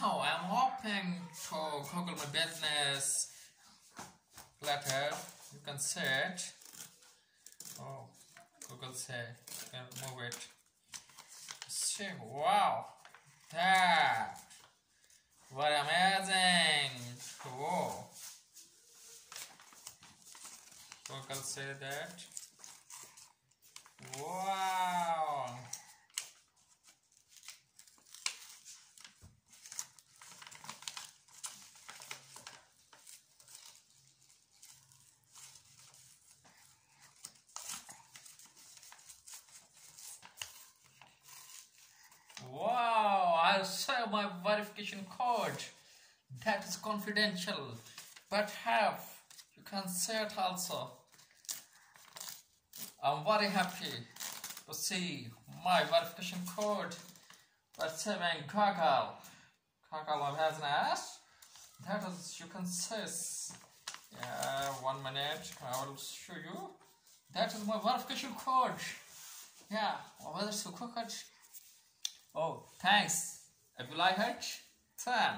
now I'm opening to Google My Business letter. You can see it. Oh, Google say you can move it. See, wow, that what amazing. Whoa. Google say that. Wow. Wow, I'll share my verification code. That is confidential, but you can see it also. I'm very happy to see my verification code by saving Google. Google my business. That is, you can see. Yeah, 1 minute. I will show you. That is my verification code. Yeah, whether it's so quick. Oh, thanks. If you like it, then